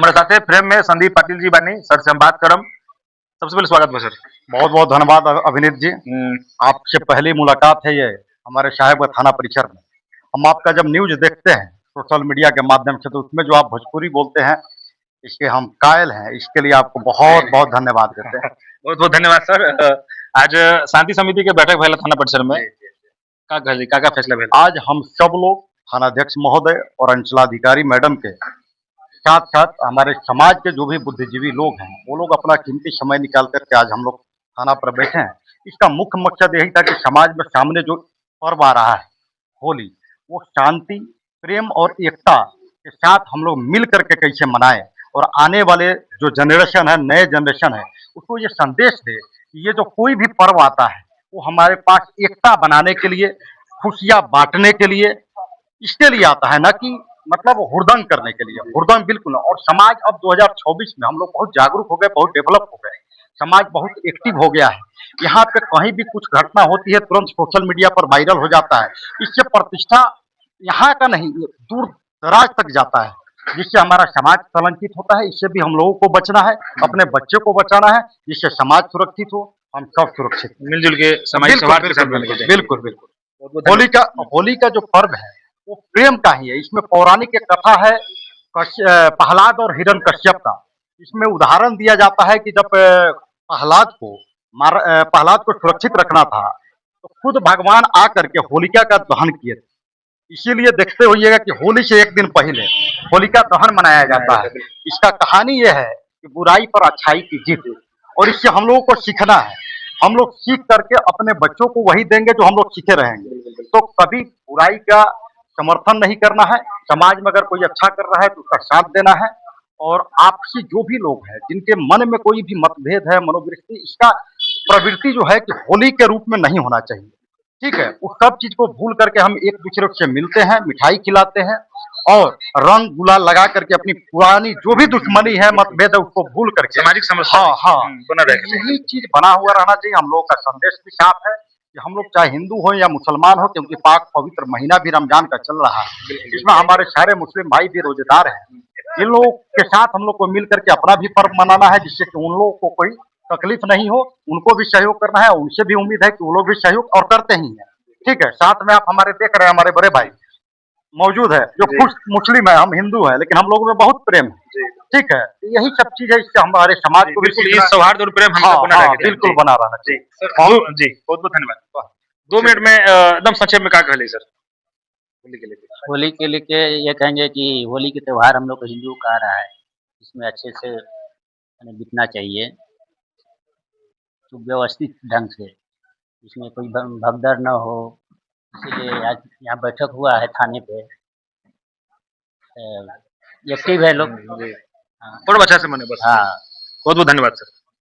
हमारे साथ है फ्रेम में संदीप पाटिल जी बानी सर से हम बात करम। सबसे पहले स्वागत है सर। बहुत बहुत धन्यवाद अभिनीत जी। आपसे पहली मुलाकात है ये हमारे साहेबगंज थाना परिसर में। हम आपका जब न्यूज देखते हैं सोशल मीडिया के माध्यम से, तो उसमें जो आप भोजपुरी बोलते हैं इसके हम कायल हैं। इसके लिए आपको बहुत बहुत धन्यवाद देते हैं। बहुत बहुत धन्यवाद सर। आज शांति समिति के बैठक भैया थाना परिसर में का फैसला भेल? आज हम सब लोग थानाध्यक्ष महोदय और अंचलाधिकारी मैडम के साथ साथ हमारे समाज के जो भी बुद्धिजीवी लोग हैं वो लोग अपना कीमती समय निकाल करके आज हम लोग थाना पर बैठे हैं। इसका मुख्य मकसद यही था कि समाज में सामने जो पर्व आ रहा है होली, वो शांति, प्रेम और एकता के साथ हम लोग मिल करके कैसे मनाएं और आने वाले जो जनरेशन है, नए जनरेशन है, उसको ये संदेश दे कि ये जो कोई भी पर्व आता है वो हमारे पास एकता बनाने के लिए, खुशियां बांटने के लिए, इसके लिए आता है, ना कि मतलब हुड़दंग करने के लिए। हुड़दंग बिल्कुल नहीं। और समाज अब 2024 में हम लोग बहुत जागरूक हो गए, बहुत डेवलप हो गए, समाज बहुत एक्टिव हो गया है। यहाँ पे कहीं भी कुछ घटना होती है तुरंत सोशल मीडिया पर वायरल हो जाता है। इससे प्रतिष्ठा यहाँ का नहीं दूर दराज तक जाता है, जिससे हमारा समाज कलंकित होता है। इससे भी हम लोगों को बचना है, अपने बच्चे को बचाना है, जिससे समाज सुरक्षित हो, हम सब सुरक्षित, मिलजुल के सामाजिक सौहार्द के साथ मिलकर जाएं। बिल्कुल बिल्कुल। होली का जो पर्व है वो प्रेम का ही है। इसमें पौराणिक एक कथा है प्रहलाद और हिरण्यकश्यप का। इसमें उदाहरण दिया जाता है कि जब प्रहलाद को सुरक्षित रखना था तो खुद भगवान आकर के होलिका का दहन किए थे। इसीलिए देखते होइएगा कि होली से एक दिन पहले होलिका दहन मनाया जाता है। इसका कहानी यह है कि बुराई पर अच्छाई की जीत, और इससे हम लोगों को सीखना है। हम लोग सीख करके अपने बच्चों को वही देंगे जो हम लोग सीखे रहेंगे। तो कभी बुराई का समर्थन नहीं करना है। समाज में अगर कोई अच्छा कर रहा है तो उसका साथ देना है। और आपसी जो भी लोग हैं जिनके मन में कोई भी मतभेद है, मनोवृत्ति, इसका प्रवृत्ति जो है कि होली के रूप में नहीं होना चाहिए। ठीक है, उस सब चीज को भूल करके हम एक दूसरे से मिलते हैं, मिठाई खिलाते हैं और रंग गुलाल लगा करके अपनी पुरानी जो भी दुश्मनी है, मतभेद है, उसको भूल करके सामाजिक समस्या बना रहे। यही चीज बना हुआ रहना चाहिए। हम लोगों का संदेश भी साफ है कि हम लोग चाहे हिंदू हो या मुसलमान हो, क्योंकि पाक पवित्र महीना भी रमजान का चल रहा है, इसमें हमारे सारे मुस्लिम भाई भी रोजेदार हैं। इन लोगों के साथ हम लोग को मिल करके अपना भी पर्व मनाना है, जिससे कि उन लोगों को कोई तकलीफ नहीं हो, उनको भी सहयोग करना है। उनसे भी उम्मीद है कि वो लोग भी सहयोग और करते ही हैं। ठीक है, साथ में आप हमारे देख रहे हैं हमारे बड़े भाई मौजूद है जो खुद मुस्लिम है, हम हिंदू हैं, लेकिन हम लोगों में बहुत प्रेम है। ठीक है, यही सब चीज है, इससे हमारे समाज को भी सौहार्द और प्रेम बिल्कुल बना रहना चाहिए। जी बहुत बहुत धन्यवाद। 2 मिनट में एकदम संक्षेप में क्या कहले सर होली के लेके ये कहेंगे कि होली के त्योहार हम लोग को हिंदू का आ रहा है, इसमें अच्छे से बीतना चाहिए, सुव्यवस्थित ढंग से, इसमें कोई भगदड़ न हो। इसीलिए आज यहाँ बैठक हुआ है थाने पे, एक्टिव है लोग। थोड़ा अच्छा से मने बस। हाँ, बहुत बहुत धन्यवाद सर।